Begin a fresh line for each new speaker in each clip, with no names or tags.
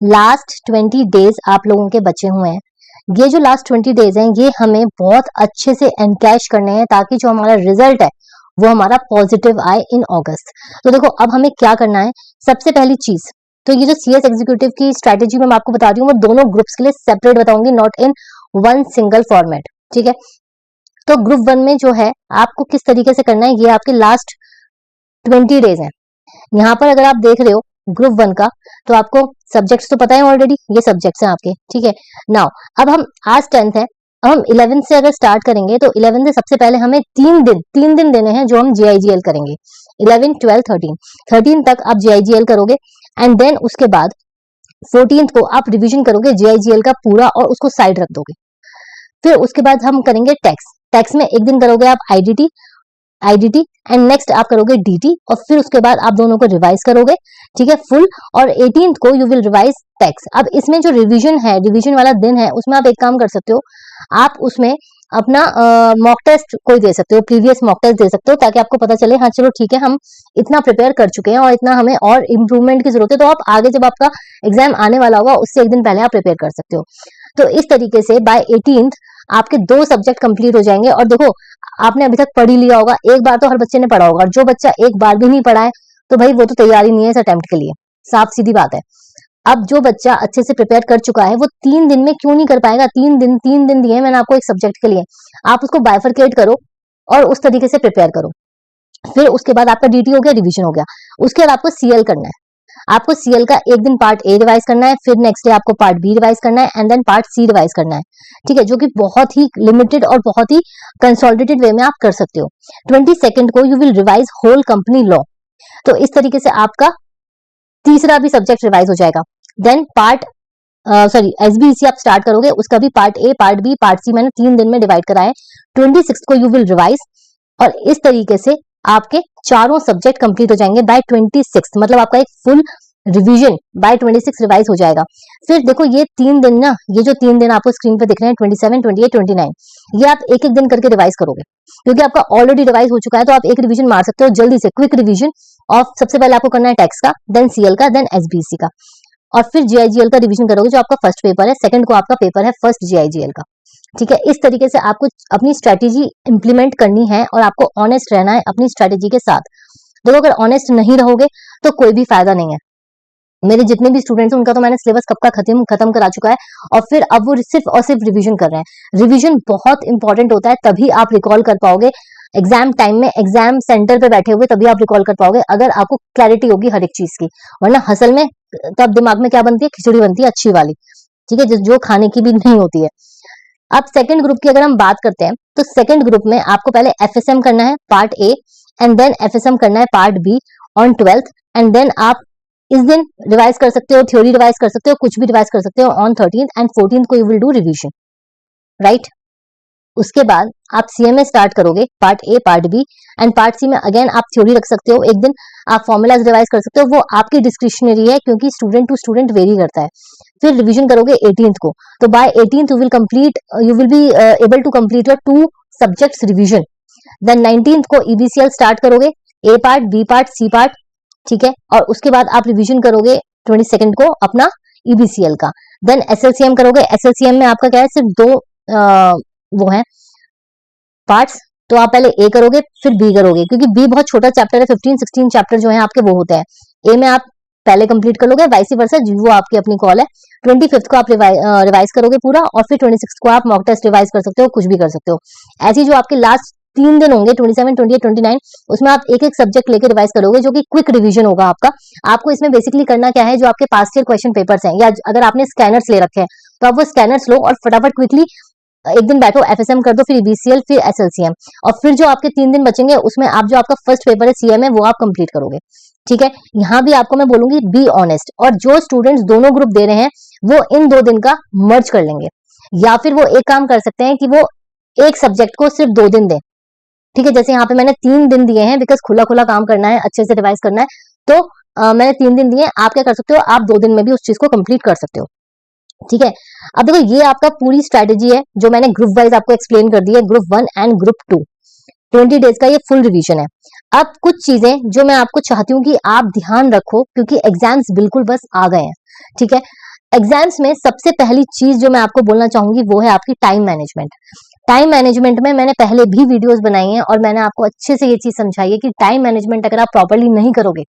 Last 20 days आप लोगों के बचे हुए हैं। ये जो लास्ट 20 डेज हैं ये हमें बहुत अच्छे से एनकैश करने हैं ताकि जो हमारा रिजल्ट है वो हमारा पॉजिटिव आए इन अगस्त। तो देखो अब हमें क्या करना है। सबसे पहली चीज तो ये जो सीएस एग्जीक्यूटिव की स्ट्रैटेजी मैं आपको बता रही हूँ वो दोनों ग्रुप्स के लिए सेपरेट बताऊंगी, not in one single format. ठीक है, तो ग्रुप 1 में जो है आपको किस तरीके से करना है, ये आपके लास्ट 20 डेज है। यहाँ पर अगर आप देख रहे हो ग्रुप 1 का तो आपको सब्जेक्ट्स तो पता है ऑलरेडी, ये सब्जेक्ट्स हैं आपके। ठीक है, नाउ अब हम आज 10th है, अब हम 11th से अगर स्टार्ट करेंगे तो 11th से सबसे पहले हमें 3 दिन देने हैं जो हम जीआईजीएल करेंगे। 11, 12, 13 तक आप जीआईजीएल करोगे एंड देन उसके बाद 14th को आप रिवीजन करोगे जीआईजीएल का पूरा और उसको साइड रख दोगे। फिर उसके बाद हम करेंगे टैक्स में एक दिन करोगे आप आईडीटी एंड नेक्स्ट आप करोगे डीटी और फिर उसके बाद आप दोनों को रिवाइज करोगे। ठीक है, फुल, और 18th को यू विल रिवाइज टैक्स। अब इसमें जो रिवीजन है, रिवीजन वाला दिन है, उसमें आप एक काम कर सकते हो, आप उसमें अपना मॉक टेस्ट कोई दे सकते हो, प्रीवियस मॉक टेस्ट दे सकते हो ताकि आपको पता चले हाँ चलो ठीक है हम इतना प्रिपेयर कर चुके हैं और इतना हमें और इम्प्रूवमेंट की जरूरत है। तो आप आगे जब आपका एग्जाम आने वाला होगा उससे एक दिन पहले आप प्रिपेयर कर सकते हो। तो इस तरीके से बाय 18th आपके 2 सब्जेक्ट कंप्लीट हो जाएंगे। और देखो आपने अभी तक पढ़ ही लिया होगा, एक बार तो हर बच्चे ने पढ़ा होगा, और जो बच्चा एक बार भी नहीं पढ़ा है तो भाई वो तो तैयारी नहीं है इस अटेम्प्ट के लिए, साफ सीधी बात है। अब जो बच्चा अच्छे से प्रिपेयर कर चुका है वो 3 दिन में क्यों नहीं कर पाएगा। 3 दिन दिए मैंने आपको एक सब्जेक्ट के लिए, आप उसको बाइफरकेट करो और उस तरीके से प्रिपेयर करो। फिर उसके बाद आपका डीटी हो गया, रिवीजन हो गया, उसके बाद आपको सीएल करना है। आपको सीएल का एक दिन पार्ट ए रिवाइज करना है, फिर नेक्स्ट डे आपको पार्ट बी रिवाइज करना है and then part C revise करना है। ठीक है, जो कि बहुत ही लिमिटेड और बहुत ही कंसोलिडेटेड वे में आप कर सकते हो। 22nd को you will revise whole company law. तो इस तरीके से आपका तीसरा भी सब्जेक्ट रिवाइज हो जाएगा। देन पार्ट एसबीसी आप स्टार्ट करोगे, उसका भी part A, part B, part C मैंने 3 दिन में डिवाइड करा है। 26 को यू विल रिवाइज और इस तरीके से आपके चारों सब्जेक्ट कंप्लीट हो जाएंगे बाय 26, मतलब आपका एक फुल रिवीजन बाय 26 रिवाइज हो जाएगा। फिर देखो ये 3 दिन ना, ये जो 3 दिन आपको स्क्रीन पे दिख रहे हैं 27, 28, 29, ये आप एक एक दिन करके रिवाइज करोगे क्योंकि आपका ऑलरेडी रिवाइज हो चुका है। तो आप एक रिवीजन मार सकते हो जल्दी से, क्विक रिवीजन ऑफ, सबसे पहले आपको करना है टैक्स का, देन सीएल का, देन एसबीसी का, और फिर जीआईजीएल का रिवीजन करोगे जो आपका फर्स्ट पेपर है। सेकंड को आपका पेपर है फर्स्ट जीआईजीएल का। ठीक है, इस तरीके से आपको अपनी स्ट्रेटेजी इंप्लीमेंट करनी है और आपको ऑनेस्ट रहना है अपनी स्ट्रेटेजी के साथ। देखो अगर ऑनेस्ट नहीं रहोगे तो कोई भी फायदा नहीं है। मेरे जितने भी स्टूडेंट्स हैं उनका तो मैंने सिलेबस कब का खत्म करा चुका है और फिर अब वो सिर्फ और सिर्फ रिवीजन कर रहे हैं। रिवीजन बहुत इंपॉर्टेंट होता है, तभी आप रिकॉल कर पाओगे एग्जाम टाइम में, एग्जाम सेंटर पे बैठे हुए, तभी आप रिकॉल कर पाओगे अगर आपको क्लैरिटी होगी हर एक चीज की। वरना हसल में तब दिमाग में क्या बनती है, खिचड़ी बनती है अच्छी वाली। ठीक है, जो खाने की भी नहीं होती है। अब सेकंड ग्रुप की अगर हम बात करते हैं तो सेकंड ग्रुप में आपको पहले एफएसएम करना है part A and then FSM करना है part B on 12th and then आप इस दिन रिवाइज कर सकते हो, थ्योरी रिवाइज कर सकते हो, कुछ भी रिवाइज कर सकते हो ऑन 13th एंड 14th को you will do revision, right. उसके बाद आप सीएमए स्टार्ट करोगे part A, part B and part C में अगेन आप थ्योरी रख सकते हो एक दिन, आप फॉर्मूलाज रिवाइज कर सकते हो, वो आपकी डिस्क्रिशनरी है क्योंकि स्टूडेंट टू स्टूडेंट वेरी करता है। फिर रिवीजन करोगे 18th को, तो by 18th you will be able to complete your 2 subjects revision. Then 19th को ईबीसीएल स्टार्ट करोगे, A part, B part, C part. ठीक है, और उसके बाद आप रिवीजन करोगे 22nd को अपना ईबीसीएल का। देन एसएलसीएम करोगे, एसएलसीएम में आपका क्या है, सिर्फ 2 वो है पार्ट्स, तो आप पहले ए करोगे फिर बी करोगे क्योंकि बी बहुत छोटा चैप्टर है, 15-16 चैप्टर जो है आपके वो होते हैं। ए में आप पहले कंप्लीट कर लोगे, वाइस वर्सा, वो आपकी अपनी कॉल है। 25th को आप रिवाइज करोगे पूरा और फिर 26th को आप मॉक टेस्ट रिवाइज कर सकते हो, कुछ भी कर सकते हो। ऐसी जो आपके लास्ट 3 दिन होंगे 27, 28, 29, उसमें आप एक एक सब्जेक्ट लेके रिवाइज करोगे जो कि क्विक रिवीजन होगा आपका। आपको इसमें बेसिकली करना क्या है, जो आपके पास्ट ईयर क्वेश्चन पेपर्स हैं या अगर आपने स्कैनर्स ले रखे हैं तो आप वो स्कैनर्स लो और फटाफट क्विकली एक दिन बैठो, एफएसएम कर दो, फिर बीसीएल, फिर एसएलसीएम, और फिर जो आपके 3 दिन बचेंगे उसमें आप जो आपका फर्स्ट पेपर है सीएमए वो आप कंप्लीट करोगे। ठीक है, यहाँ भी आपको मैं बोलूंगी बी ऑनेस्ट, और जो स्टूडेंट्स दोनों ग्रुप दे रहे हैं वो इन 2 दिन का मर्ज कर लेंगे, या फिर वो एक काम कर सकते हैं कि वो एक सब्जेक्ट को सिर्फ 2 दिन दें। ठीक है, जैसे यहाँ पे मैंने 3 दिन दिए हैं बिकॉज खुला खुला काम करना है, अच्छे से रिवाइज करना है, तो मैंने 3 दिन दिए। आप क्या कर सकते हो, आप 2 दिन में भी उस चीज को कंप्लीट कर सकते हो। ठीक है, अब देखो ये आपका पूरी स्ट्रेटेजी है जो मैंने ग्रुप वाइज आपको एक्सप्लेन कर दी है, ग्रुप 1 एंड ग्रुप 2। 20 डेज का ये फुल रिवीजन है। अब कुछ चीजें जो मैं आपको चाहती हूँ कि आप ध्यान रखो क्योंकि एग्जाम्स बिल्कुल बस आ गए हैं। ठीक है, एग्जाम्स में सबसे पहली चीज जो मैं आपको बोलना चाहूंगी वो है आपकी टाइम मैनेजमेंट। टाइम मैनेजमेंट में मैंने पहले भी वीडियोस बनाई हैं और मैंने आपको अच्छे से ये चीज समझाई है कि टाइम मैनेजमेंट अगर आप प्रॉपरली नहीं करोगे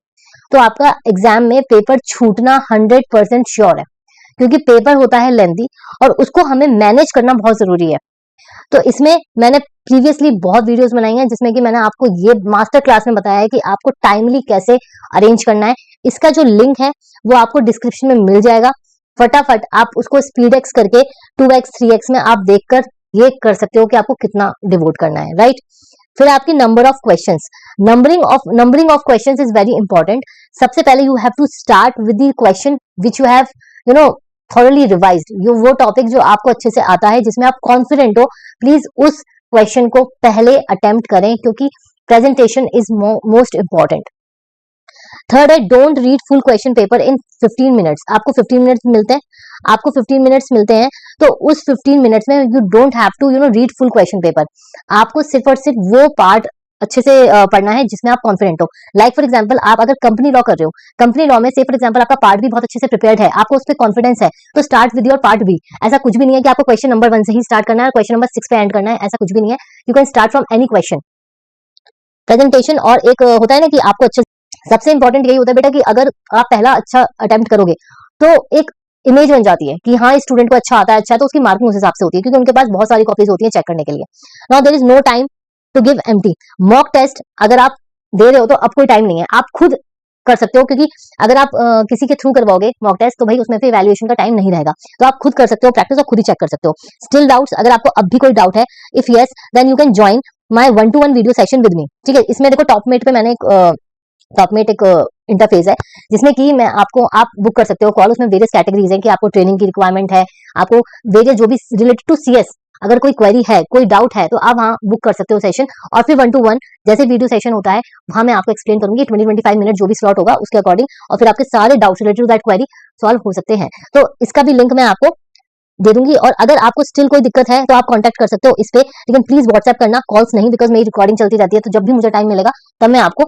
तो आपका एग्जाम में पेपर छूटना 100% श्योर है, क्योंकि पेपर होता है लेंथी और उसको हमें मैनेज करना बहुत जरूरी है। तो इसमें मैंने प्रीवियसली बहुत वीडियोस बनाई हैं जिसमें कि मैंने आपको ये मास्टर क्लास में बताया है कि आपको टाइमली कैसे अरेंज करना है। इसका जो लिंक है वो आपको डिस्क्रिप्शन में मिल जाएगा, फटाफट आप उसको स्पीड एक्स करके 2x 3x में आप देखकर ये कर सकते हो कि आपको कितना डिवोट करना है, राइट। फिर आपकी number of questions, numbering of questions is very important. सबसे पहले you have to start with the question which you have thoroughly revised. ये वो टॉपिक जो आपको अच्छे से आता है, जिसमें आप कॉन्फिडेंट हो, प्लीज उस क्वेश्चन को पहले अटेम्प्ट करें, क्योंकि presentation is most important. Third है, don't read full question paper in 15 minutes. आपको 15 मिनट्स मिलते हैं, तो उस 15 मिनट्स में you don't have to read full question paper. आपको सिर्फ और सिर्फ वो पार्ट अच्छे से पढ़ना है जिसमें आप कॉन्फिडेंट हो। लाइक फॉर एग्जांपल, आप अगर कंपनी लॉ कर रहे हो, कंपनी लॉ में से फॉर एग्जांपल आपका पार्ट भी बहुत अच्छे से प्रिपेयर्ड है, आपको उस पर कॉन्फिडेंस है, तो start with your part B. ऐसा कुछ भी नहीं है कि आपको क्वेश्चन नंबर 1 से ही स्टार्ट करना है, क्वेश्चन नंबर 6 पे एंड करना है, ऐसा कुछ भी नहीं है। You can start from any question. Presentation और एक होता है ना कि आपको अच्छे, सबसे इंपॉर्टेंट यही होता है बेटा कि अगर आप पहला अच्छा अटेम्प्ट करोगे तो एक इमेज बन जाती है कि हाँ इस स्टूडेंट को अच्छा आता है, अच्छा, तो उसकी मार्किंग उस हिसाब से होती है, क्योंकि उनके पास बहुत सारी कॉपीज होती है चेक करने के लिए। Now there is no time to give empty. Mock test अगर आप दे रहे हो तो अब कोई टाइम नहीं है, आप खुद कर सकते हो, क्योंकि अगर आप किसी के थ्रू करवाओगे मॉक टेस्ट तो भाई उसमें फिर इवैल्यूएशन का टाइम नहीं रहेगा, तो आप खुद कर सकते हो प्रैक्टिस और खुद ही चेक कर सकते हो। स्टिल डाउट्स, अगर आपको अब भी कोई डाउट है, if yes then you can join my 1-to-1 video session with me, ठीक है। इसमें देखो टॉपमेट पे मैंने टॉपमेट एक इंटरफेस है जिसमें कि मैं आपको, आप बुक कर सकते हो कॉल। उसमें वेरियस कैटेगरीज हैं कि आपको ट्रेनिंग की रिक्वायरमेंट है, आपको वेरियस जो भी रिलेटेड टू सीएस अगर कोई क्वेरी है, कोई डाउट है, तो आप वहां बुक कर सकते हो सेशन। और फिर 1-to-1 जैसे वीडियो सेशन होता है वहां मैं आपको एक्सप्लेन करूंगी 20-25 मिनट जो भी स्लॉट होगा उसके अकॉर्डिंग, और फिर आपके सारे doubts related to that query solve हो सकते हैं। तो इसका भी लिंक मैं आपको दे दूंगी, और अगर आपको स्टिल कोई दिक्कत है तो आप कांटेक्ट कर सकते हो इस पे, लेकिन प्लीज व्हाट्सएप करना, कॉल्स नहीं, बिकॉज मेरी रिकॉर्डिंग चलती रहती है, तो जब भी मुझे टाइम मिलेगा तब मैं आपको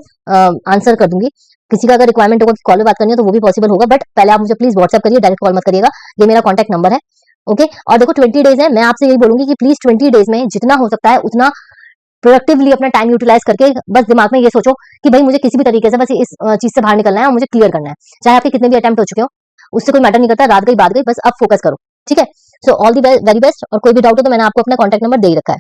आंसर कर दूंगी। किसी का अगर रिक्वायरमेंट होगा कि कॉल पे बात करनी है तो वो भी पॉसिबल होगा, बट पहले आप मुझे प्लीज व्हाट्सएप करिए, डायरेक्ट कॉल मत करिएगा। ये मेरा कॉन्टैक्ट नंबर है, ओके। और देखो 20 डेज है, मैं आपसे यही बोलूंगी कि प्लीज 20 डेज में जितना हो सकता है उतना प्रोडक्टिवली अपना टाइम यूटिलाइज करके बस दिमाग में ये सोचो कि भाई मुझे किसी भी तरीके से बस इस चीज से बाहर निकलना है और मुझे क्लियर करना है, चाहे आपके कितने भी अटेम्प्ट हो चुके हो, उससे कोई मैटर नहीं करता, रात गई बात गई, बस अब फोकस करो, ठीक है। So all the very best. और कोई भी डाउट हो तो मैंने आपको अपना कॉन्टैक्ट नंबर दे ही रखा है।